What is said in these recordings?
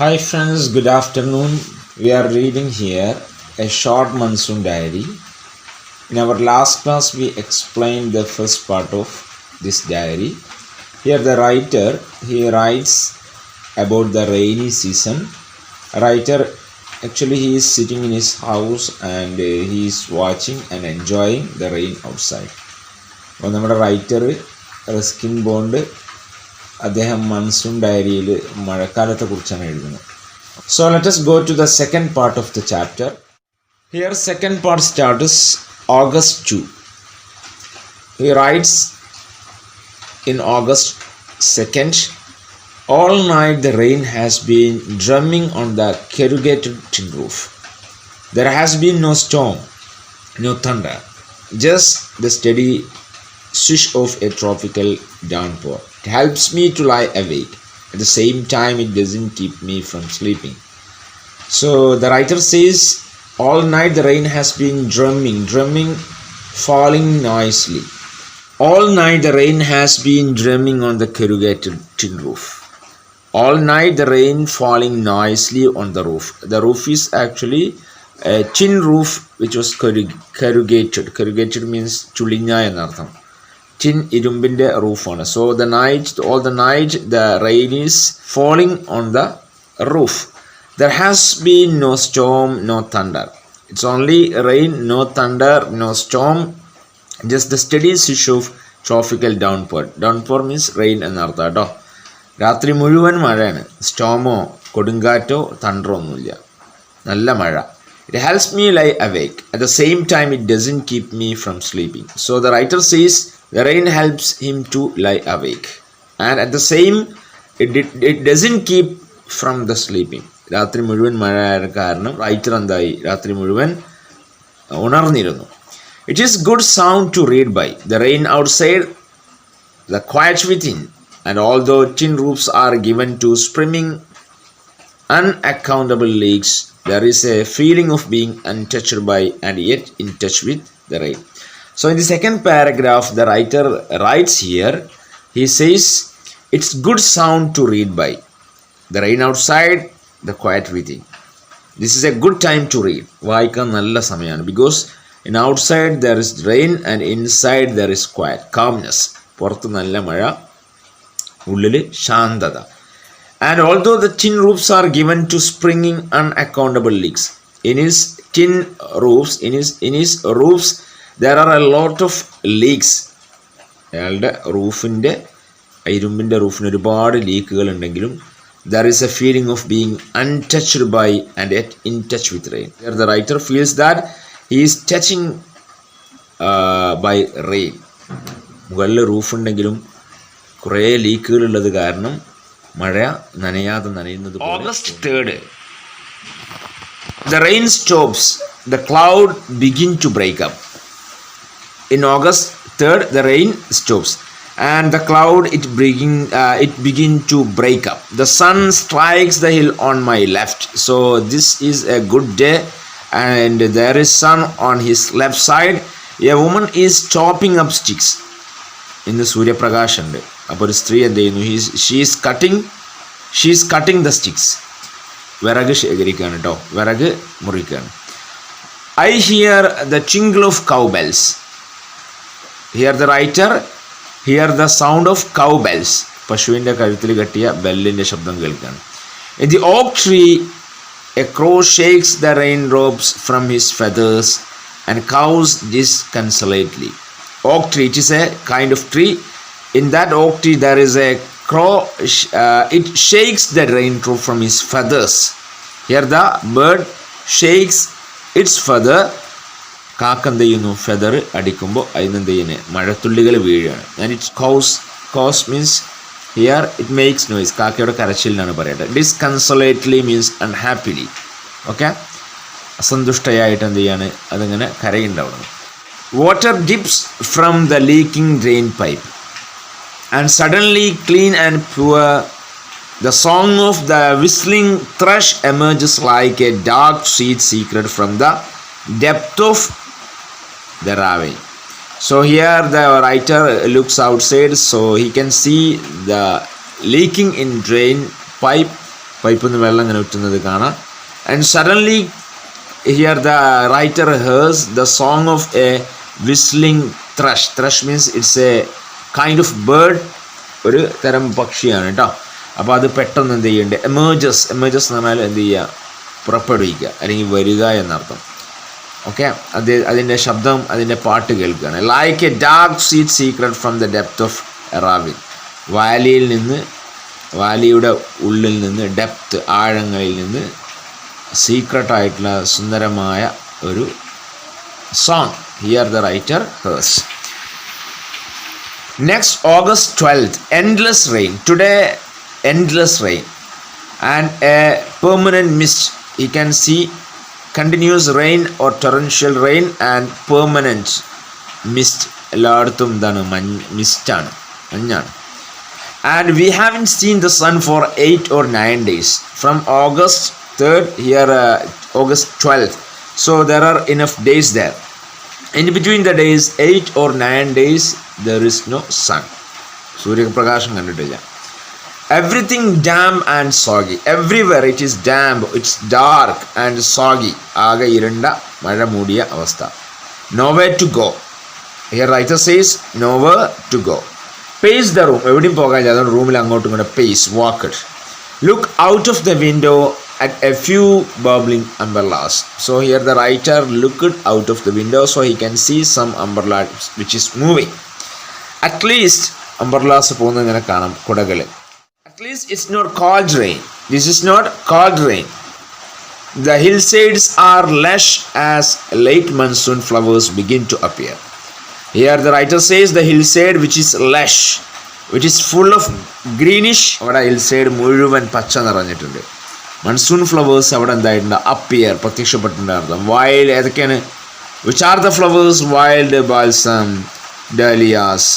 Hi friends, good afternoon. We are reading here a short monsoon diary. In our last class, we explained the first part of this diary. Here, the writer he writes about the rainy season. Writer actually he is sitting in his house and he is watching and enjoying the rain outside. അപ്പോൾ നമ്മുടെ writer Ruskin bond അദ്ദേഹം monsoon ഡയറിയിൽ മഴക്കാലത്തെക്കുറിച്ചാണ് എഴുതുന്നത്. So let us go to the second part of the chapter. Here second part starts August 2. He writes in August 2nd, all night the rain has been drumming on the corrugated tin roof. There has been no storm, no thunder, just the steady swish of a tropical downpour. It helps me to lie awake. At the same time, it doesn't keep me from sleeping. So the writer says, all night the rain has been drumming, falling noisily. All night the rain has been drumming on the corrugated tin roof. All night the rain falling noisily on the roof. The roof is actually a tin roof which was corrugated. Corrugated means chulinya enartham. Tin irumbinte roof-ആണ്. So all the night the rain is falling on the roof. There has been no storm, no thunder. It's only rain, no thunder, no storm, just the steady swish of tropical downpour. Downpour means rain എന്നർത്ഥം കേട്ടോ. രാത്രി മുഴുവൻ മഴയാണ്. സ്റ്റോമോ കൊടുങ്കാറ്റോ തണ്ടറോ ഒന്നുമില്ല, നല്ല മഴ. It helps me lie awake. At the same time, it doesn't keep me from sleeping. So the writer says the rain helps him to lie awake, and at the same it doesn't keep from the sleeping. രാത്രി മുഴുവൻ മഴ കാരണം writer എന്തായി, രാത്രി മുഴുവൻ ഉണർന്നിരുന്നു. It is good sound to read by. The rain outside, the quiet within, and although tin roofs are given to swimming unaccountable leaks, there is a feeling of being untouched by and yet in touch with the rain. So in the second paragraph, the writer writes here, he says, it's good sound to read by. The rain outside, the quiet within. This is a good time to read. വായിക്കാൻ നല്ല സമയമാണ്. Because in outside there is rain and inside there is quiet, calmness. പുറത്ത് നല്ല മഴ, ഉള്ളിൽ ശാന്തത. And although the tin roofs are given to springing unaccountable leaks, in his tin roofs, in his roofs, there are a lot of leaks. അയാളുടെ റൂഫിൻ്റെ ഇരുമ്പിൻ്റെ റൂഫിന് ഒരുപാട് ലീക്കുകൾ ഉണ്ടെങ്കിലും there is a feeling of being untouched by and yet in touch with rain. Here the writer feels that he is touching by rain. മുകളിൽ റൂഫുണ്ടെങ്കിലും കുറേ ലീക്കുകൾ ഉള്ളത് കാരണം മഴ നനയാതെ നനയുന്നത്. August 3rd, the rain stops, the cloud begin to break up. In August 3rd, the rain stops and the cloud it begin to break up. The sun strikes the hill on my left. So this is a good day and there is sun on his left side. A woman is chopping up sticks. ഇന്ന് സൂര്യപ്രകാശമുണ്ട്. അപ്പോൾ ഒരു സ്ത്രീ എന്ത് ചെയ്യുന്നു, she is cutting the sticks. വിറക് ശേഖരിക്കുകയാണ് കേട്ടോ, വിറക് മുറിക്കുകയാണ്. I hear the jingle of cowbells. Here the writer hear the sound of cowbells. പശുവിൻ്റെ കഴുത്തിൽ കെട്ടിയ ബെല്ലിൻ്റെ ശബ്ദം കേൾക്കുകയാണ്. In the oak tree, a crow shakes the raindrops from his feathers and cows disconsolately. Oak tree, it is a kind of tree. In that oak tree there is a crow. It shakes the raindrop from his feathers. Here the bird shakes its feather. കാക്ക എന്ത് ചെയ്യുന്നു, feather അടിക്കുമ്പോൾ അതിന് എന്ത് ചെയ്യുന്നത്, മഴത്തുള്ളികൾ വീഴുകയാണ്. And it's cause means here it makes noise. കാക്കയുടെ കരച്ചിലിനാണ് പറയേണ്ടത്. ഡിസ്കൺസൊലേറ്റ്ലി മീൻസ് അൺഹാപ്പിലി. ഓക്കെ, അസന്തുഷ്ടയായിട്ട് എന്ത് ചെയ്യാണ്, അതിങ്ങനെ കരയുണ്ടാവുന്നു. Water dips from the leaking drain pipe and suddenly clean and pure. The song of the whistling thrush emerges like a dark sweet secret from the depth of the ravine. So here the writer looks outside, so he can see the leaking in drain pipe പൈപ്പിൽ നിന്ന് വെള്ളം ഇങ്ങനെ ഉറ്റുന്നത് കാണാം. And suddenly here the writer hears the song of a whistling thrush. Thrush means it's a kind of bird, ഒരു തരം പക്ഷിയാണ് കേട്ടോ. അപ്പോൾ അത് പെട്ടെന്ന് എന്ത് ചെയ്യുന്നുണ്ട്, എമേർജസ് എന്ന് പറഞ്ഞാൽ എന്ത് ചെയ്യുക, പുറപ്പെടുവിക്കുക അല്ലെങ്കിൽ വരിക എന്നർത്ഥം. ഓക്കെ, അതിൻ്റെ ശബ്ദം, അതിൻ്റെ പാട്ട് കേൾക്കുകയാണ്. Like a dark sweet secret from the depth of ravine. വാലിയുടെ ഉള്ളിൽ നിന്ന്, ഡെപ്ത് ആഴങ്ങളിൽ നിന്ന് സീക്രട്ടായിട്ടുള്ള സുന്ദരമായ ഒരു song hear the writer hears. Next, August 12th, endless rain. Today, endless rain and a permanent mist. You can see continuous rain or torrential rain and permanent mist. എല്ലായിടത്തും എന്താണ്, മിസ്റ്റാണ്, മഞ്ഞാണ്. And we haven't seen the sun for 8 or 9 days. From August 3rd, here August 12th. So there are enough days there. In between the days 8 or 9 days there is no sun. സൂര്യപ്രകാശം കണ്ടിട്ടില്ല. Everything damp and soggy. Everywhere it is damp, it's dark and soggy. ആകെ ഇരുണ്ട മഴ മൂടിയ അവസ്ഥ. Nowhere to go. Here writer says nowhere to go. Pace the room. എവിടെയും പോകാൻ, അതുകൊണ്ട് റൂമിൽ അങ്ങോട്ടും ഇങ്ങോട്ട് pace, walk it. Look out of the window at a few bubbling umbrellas. So here the writer looked out of the window so he can see some umbrella which is moving. At least umbrellas പോകുന്നത് ഇങ്ങനെ കാണാം, കുടകൾ. At least it's not cold rain. This is not cold rain. The hillsides are lush as late monsoon flowers begin to appear. Here the writer says the hillside which is lush, which is full of greenish. അവിടെ hillside മുഴുവൻ പച്ച നിറഞ്ഞിട്ടുണ്ട്. Monsoon flowers അവിടെ എന്തായിട്ടുണ്ട്, appear, പ്രത്യക്ഷപ്പെട്ടിട്ടുണ്ടായിരുന്നു. Wild ഏതൊക്കെയാണ്, which are the flowers? Wild balsam, dahlias,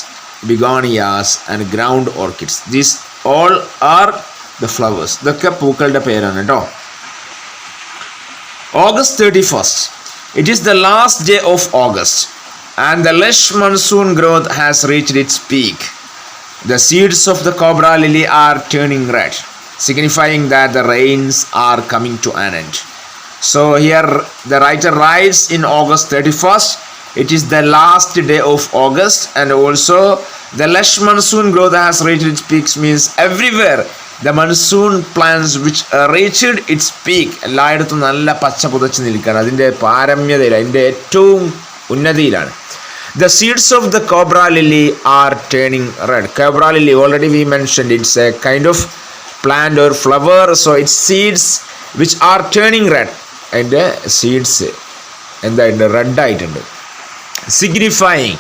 begonias and ground orchids. These all are the flowers. ഇതൊക്കെ പൂക്കളുടെ പേരാണ് കേട്ടോ. August 31st. It is the last day of August and the lush monsoon growth has reached its peak. The seeds of the cobra lily are turning red, signifying that the rains are coming to an end. So here the writer writes in August 31st, it is the last day of August, and also the lush monsoon growth has reached its peak means everywhere the monsoon plants which reached its peak. എല്ലായിടത്തും നല്ല പച്ച പുതച്ച് നിൽക്കുകയാണ്, അതിൻ്റെ പാരമ്യതയിൽ, അതിൻ്റെ ഏറ്റവും ഉന്നതിയിലാണ്. The seeds of the cobra lily are turning red. Cobra lily, already we mentioned, it's a kind of plant or flower, so its seeds which are turning red, അതിൻ്റെ seeds എന്തായിട്ടുണ്ട്, red ആയിട്ടുണ്ട്. Signifying,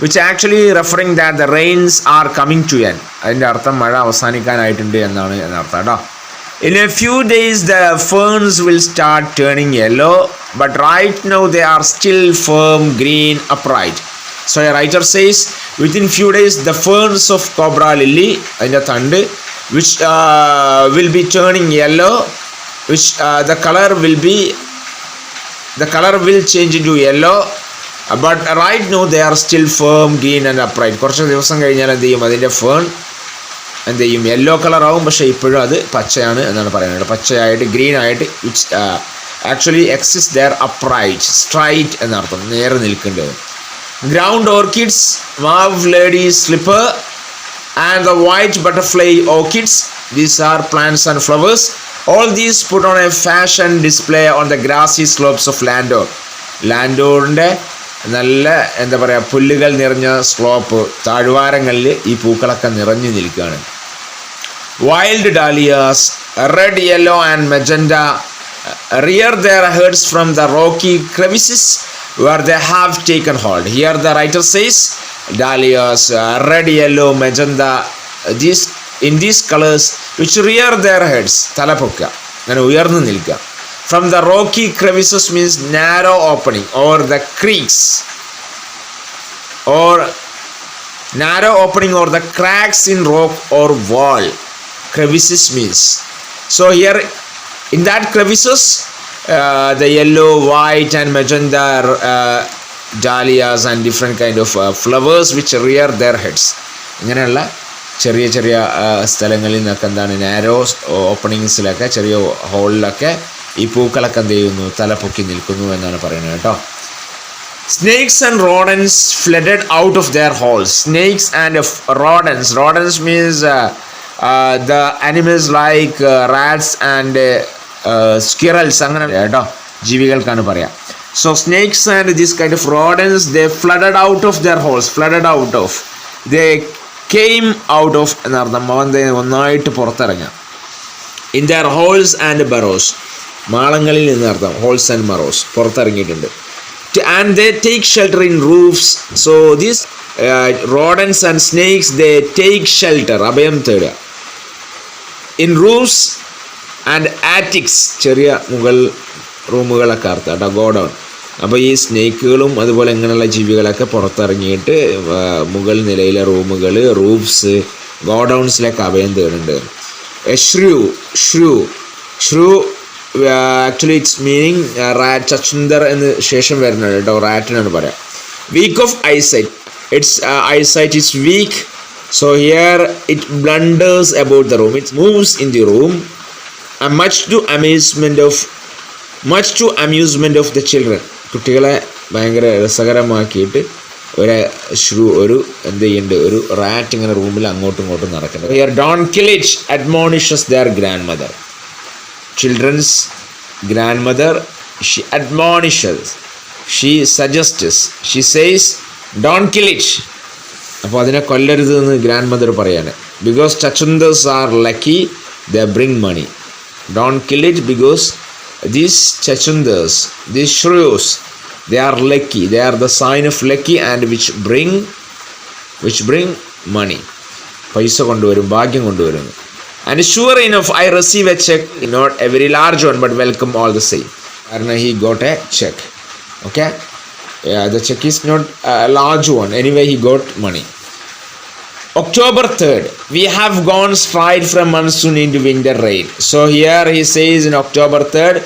which actually referring that the rains are coming to end. അതിൻ്റെ അർത്ഥം മഴ അവസാനിക്കാനായിട്ടുണ്ട് എന്നാണ് എന്നർത്ഥം കേട്ടോ. In a few days the ferns will start turning yellow, but right now they are still firm green upright. So a writer says within few days the ferns of cobra lily, അതിൻ്റെ തണ്ട്, which will be turning yellow, which the color will change into yellow, but right now they are still firm green and upright. കുറച്ച് ദിവസം കഴിഞ്ഞാൽ എന്ത് ചെയ്യും, അതിൻ്റെ fern എന്ത് ചെയ്യും, യെല്ലോ കളറാവും, പക്ഷേ ഇപ്പോഴും അത് പച്ചയാണ് എന്നാണ് പറയുന്നത്. പച്ചയായിട്ട് ഗ്രീൻ ആയിട്ട് which actually exist there upright, straight എന്നർത്ഥം, നേരെ നിൽക്കേണ്ടത്. Ground orchids, mauve lady slipper and the white butterfly orchids, these are plants and flowers. All these put on a fashion display on the grassy slopes of Landor. ലാൻഡോറിൻ്റെ നല്ല എന്താ പറയുക, പുല്ലുകൾ നിറഞ്ഞ slope, താഴ്വാരങ്ങളിൽ ഈ പൂക്കളൊക്കെ നിറഞ്ഞു നിൽക്കുകയാണ്. Wild dahlias, red, yellow and magenta rear their heads from the rocky crevices where they have taken hold. Here the writer says dahlias, red, yellow, magenta, in these colors which rear their heads, തലപൊക്ക, അങ്ങനെ ഉയർന്നു നിൽക്കുക. From the rocky crevices means narrow opening or the creeks or narrow opening or the cracks in rock or wall. Crevices means, so here in that crevices the yellow, white and magenta dahlias and different kind of flowers which rear their heads, ഇങ്ങനെയുള്ള ചെറിയ ചെറിയ സ്ഥലങ്ങളിൽ നിന്നൊക്കെ എന്താണ് narrow ഓപ്പണിങ്സിലൊക്കെ ചെറിയ ഹോളിലൊക്കെ ഈ പൂക്കളൊക്കെ എന്ത് ചെയ്യുന്നു, തലപൊക്കി നിൽക്കുന്നു എന്നാണ് പറയുന്നത് കേട്ടോ. Snakes and rodents flooded out of their holes. Snakes and rodents. Rodents means the animals like rats and squirrels. അങ്ങനെ കേട്ടോ, ജീവികൾക്കാണ് പറയാം. So snakes and this kind of rodents, they flooded out of their holes. Flooded out of. They came out of എന്നർത്ഥം, ഒന്നായിട്ട് പുറത്തിറങ്ങാം. In their holes and burrows. മാളങ്ങളിൽ നിന്നർത്ഥം, holes and burrows, പുറത്തിറങ്ങിയിട്ടുണ്ട്. And they take shelter in roofs. So these rodents and snakes, they take shelter, അഭയം തേടുക, in roofs and attics, ചെറിയ മുകൾ റൂമുകളൊക്കെ അർത്ഥം കേട്ടോ, godown. അപ്പോൾ ഈ സ്നേക്കുകളും അതുപോലെ ഇങ്ങനെയുള്ള ജീവികളൊക്കെ പുറത്തിറങ്ങിയിട്ട് മുകൾ നിലയിലെ റൂമുകൾ, റൂഫ്സ്, ഗോഡൗൺസിലൊക്കെ അഭയം തേടുന്നുണ്ട്. Shrew actually it's meaning rat, ചച്ചുന്ദർ എന്ന് ശേഷം വരുന്നത് കേട്ടോ, റാറ്റിനാണ് പറയാം. Weak of eyesight, it's eyesight is weak. So here it blunders about the room, it moves in the room. Much to amusement of the children, കുട്ടികളെ ഭയങ്കര രസകരമാക്കിയിട്ട് ഒരു എന്ത് ചെയ്യുന്നുണ്ട്, ഒരു റാറ്റ് ഇങ്ങനെ റൂമിൽ അങ്ങോട്ടും ഇങ്ങോട്ടും നടക്കുന്നത്. Here don't kill it admonishes their grandmother. Children's grandmother, she admonishes, she suggests, she says, don't kill it. അപ്പോൾ അതിനെ കൊല്ലരുത് എന്ന് ഗ്രാൻഡ് മദർ പറയാണ്. Because chachundas are lucky, they bring money. Don't kill it because these chachundas, these shrews, they are lucky. They are the sign of lucky and which bring money. പൈസ കൊണ്ടുവരും, ഭാഗ്യം കൊണ്ടുവരുന്നു. And sure enough, I receive a check, not a very large one, but welcome all the same. And he got a check. Okay? Yeah, the check is not a large one. Anyway, he got money. October 3rd, we have gone straight from monsoon into winter rain. So here he says in October 3rd,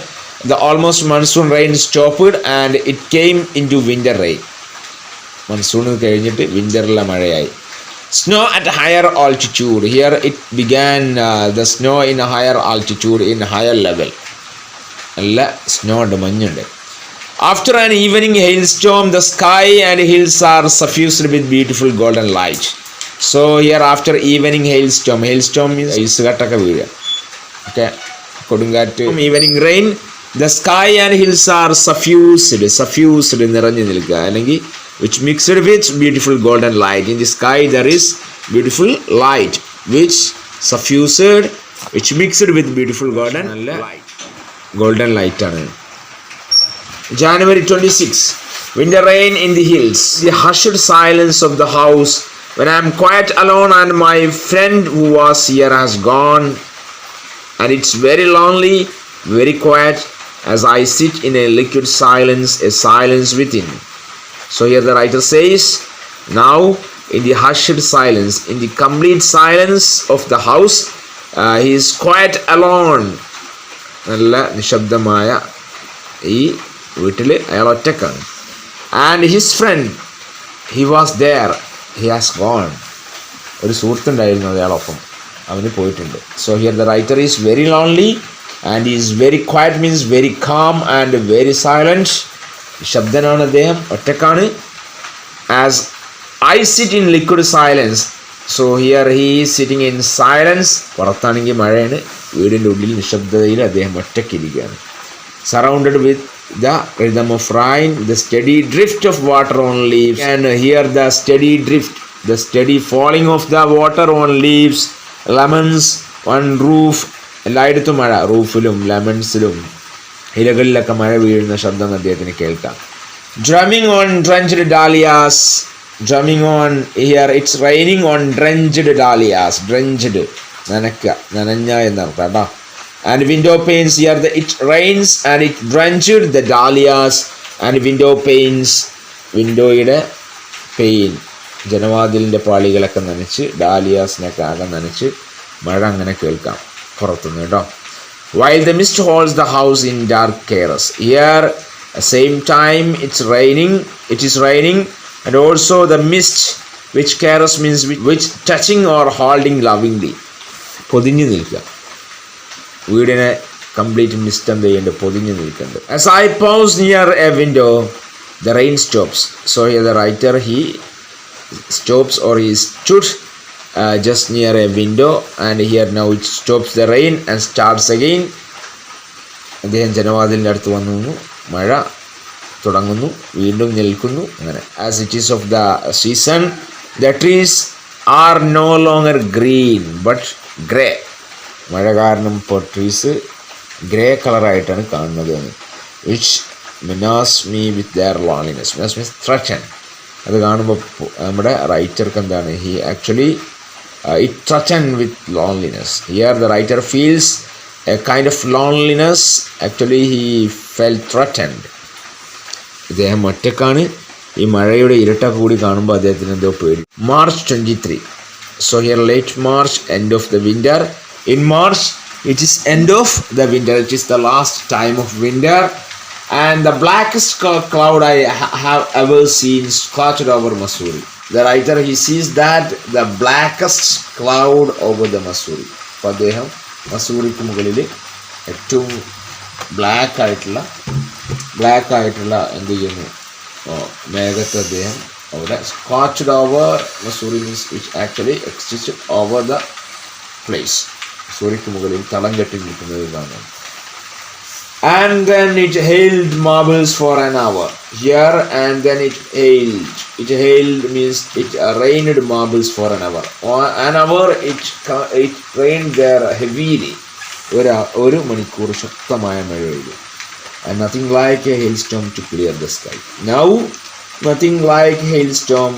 the almost monsoon rain stopped and it came into winter rain. Monsoon കഴിഞ്ഞിട്ട് വിന്ററിലെ മഴയായി. Snow at higher altitude. Here it began the snow in a higher altitude, in higher level. അല്ല snow ഉണ്ട്, മഞ്ഞുണ്ട്. After an evening hailstorm, the sky and hills are suffused with beautiful golden light. So here after evening hailstorm means ഐസുകട്ടൊക്കെ വീഴുക. Okay, കൊടുങ്കാറ്റ്. Evening rain, the sky and hills are suffused നിറഞ്ഞു നിൽക്കുക, അല്ലെങ്കിൽ which mixed with beautiful golden light. In the sky there is beautiful light which suffused, which mixed with beautiful golden light ആണ്. January 26, winter rain in the hills. The hushed silence of the house when I am quite alone and my friend who was here has gone, and it's very lonely, very quiet as I sit in a liquid silence, a silence within. So here the writer says, now in the hushed silence, in the complete silence of the house, he is quite alone. നല്ല നിശബ്ദമായ ഈ വീട്ടിൽ അയാൾ ഒറ്റക്കാണ്. And his friend, he was there, he has gone. ഒരു സുഹൃത്തുണ്ടായിരുന്നു അയാളൊപ്പം, അവന് പോയിട്ടുണ്ട്. So here the writer is very lonely and he is very quiet, means very calm and very silent. ശബ്ദനാണ് അദ്ദേഹം, ഒറ്റക്കാണ്. As I sit in liquid silence, so here he is sitting in silence. പുറത്താണെങ്കിൽ മഴയാണ്, വീടിൻ്റെ ഉള്ളിൽ നിശബ്ദതയിൽ അദ്ദേഹം ഒറ്റയ്ക്കിരിക്കുകയാണ്. Surrounded with the rhythm of rain, the steady drift of water on leaves, and hear the steady drift, the steady falling of the water on leaves, lemons on roof. എല്ലായിടത്തും മഴ, റൂഫിലും ലെമൺസിലും ഇലകളിലൊക്കെ മഴ വീഴുന്ന ശബ്ദം അദ്ദേഹത്തിന് കേൾക്കാം. Drumming on drenched dahlias. Drumming on, here it's raining on drenched dahlias. Drenched, നനഞ്ഞ എന്നർത്ഥം കേട്ടോ. And window panes, here it rains and it drenched the dahlias and window panes. വിൻഡോയുടെ പെയിൻ, ജനവാതിലിൻ്റെ പാളികളൊക്കെ നനച്ച്, ഡാലിയാസിനൊക്കെ ആകെ നനച്ച് മഴ അങ്ങനെ കേൾക്കാം പുറത്തുനിന്ന് കേട്ടോ. While the mist holds the house in dark chaos. Here at the same time it is raining and also the mist which cares means which touching or holding lovingly. പൊതിഞ്ഞു നിൽക്കുക. വീടിനെ കംപ്ലീറ്റ് മിസ്റ്റ് എന്ത് ചെയ്യുന്നുണ്ട്, പൊതിഞ്ഞു നിൽക്കുന്നുണ്ട്. As I paused near a window, the rain stops. So here the writer, he stops or he stood just near a window, and here now it stops the rain and starts again. അദ്ദേഹം ജനവാതിലിൻ്റെ അടുത്ത് വന്നു, മഴ തുടങ്ങുന്നു, വീണ്ടും നിൽക്കുന്നു, അങ്ങനെ. As it is of the season, the trees are no longer green but grey. മഴ കാരണം ഇപ്പോൾ ട്രീസ് ഗ്രേ കളറായിട്ടാണ് കാണുന്നത്. Which menace me with their loneliness. Menace means threaten. അത് കാണുമ്പോൾ നമ്മുടെ റൈറ്റർക്ക് എന്താണ്, he actually it threatened with loneliness. Here the writer feels a kind of loneliness. Actually he felt threatened. ഇദ്ദേഹം ഒറ്റക്കാണ്. ഈ മഴയുടെ ഇരട്ട കൂടി കാണുമ്പോൾ അദ്ദേഹത്തിന് എന്തോ പേടി. March 23. So here late March, end of the winter. In March it is end of the winter. It is the last time of winter, and the blackest cloud I have ever seen scattered over Missouri. The writer, he sees that the blackest cloud over the Missouri. അപ്പോൾ അദ്ദേഹം മസൂറിക്ക് മുകളിൽ ഏറ്റവും black ആയിട്ടുള്ള എന്ത് ചെയ്യുന്നു, മേഘത്തെ അദ്ദേഹം അവിടെ scotched over Mussoorie means which actually existed over the place. മസൂറിക്ക് മുകളിൽ തളം കെട്ടി നിൽക്കുന്നത് കാണാം. And then it hailed marbles for an hour here, and then it hailed means it rained marbles for an hour. An hour it rained there heavily. ഒരു മണിക്കൂർ ശക്തമായ മഴ പെയ്തു. And nothing like a hailstorm to clear the sky. Now nothing like hailstorm,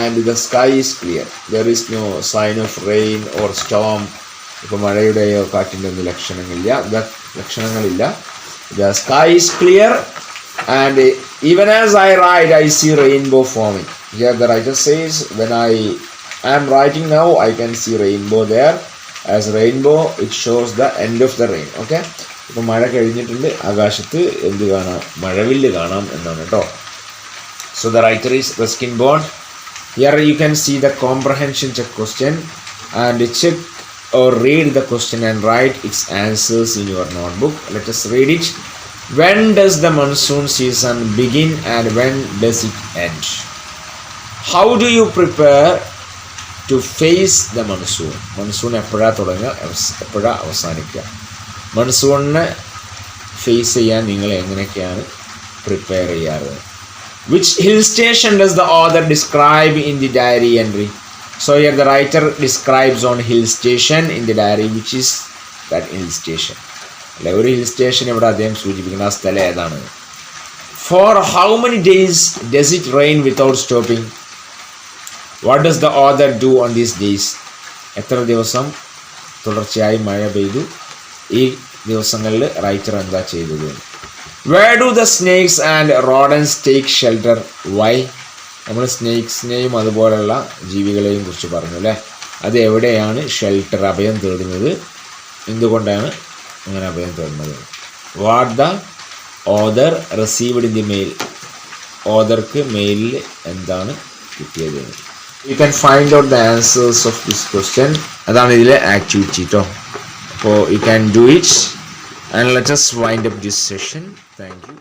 and the sky is clear. There is no sign of rain or storm. ഇപ്പോൾ മഴയുടെയോ കാറ്റിൻ്റെ ഒന്നും ലക്ഷണങ്ങളില്ല. The sky is clear, and even as I write, I see rainbow forming. Here the writer says, when I am writing now, I can see rainbow there. As rainbow, it shows the end of the rain. Okay? ഇപ്പോൾ മഴ കഴിഞ്ഞിട്ടുണ്ട്, ആകാശത്ത് എന്ത് കാണാം, മഴവില്ല് കാണാം എന്നാണ് കേട്ടോ. So the writer is Ruskin Bond. Here you can see the comprehension check question, and check or read the question and write its answers in your notebook. Let us read it. When does the monsoon season begin and when does it end? How do you prepare to face the monsoon? Monsoon എപ്പോഴാണ് തുടങ്ങുക, എപ്പോഴാണ് അവസാനിക്കുക? മൺസൂണിനെ face ചെയ്യാൻ നിങ്ങൾ എങ്ങനെയൊക്കെയാണ് prepare ചെയ്യാറ്? Which hill station does the author describe in the diary entry? So here the writer describes on hill station in the diary. Which is that hill station? അല്ലെ, ഒരു ഹിൽ സ്റ്റേഷൻ ഇവിടെ അദ്ദേഹം സൂചിപ്പിക്കുന്ന ആ സ്ഥലം ഏതാണ്? For how many days does it rain without stopping? What does the author do on these days? എത്ര ദിവസം തുടർച്ചയായി മഴ പെയ്തു? ഈ ദിവസങ്ങളിൽ റൈറ്റർ എന്താ ചെയ്തത്? Where do the snakes and rodents take shelter? Why? നമ്മൾ സ്നേക്സിനെയും അതുപോലെയുള്ള ജീവികളെയും കുറിച്ച് പറഞ്ഞു അല്ലേ. അത് എവിടെയാണ് ഷെൽട്ടർ, അഭയം തേടുന്നത്? എന്തുകൊണ്ടാണ് അങ്ങനെ അഭയം തേടുന്നത്? What the other received in the mail. ഓദർക്ക് മെയിലിൽ എന്താണ് കിട്ടിയത്? You can find out the answers of this question. അതാണ് ഇതിലെ ആക്ടിവിറ്റി കേട്ടോ. അപ്പോൾ you can do it, and let us wind up this session. Thank you.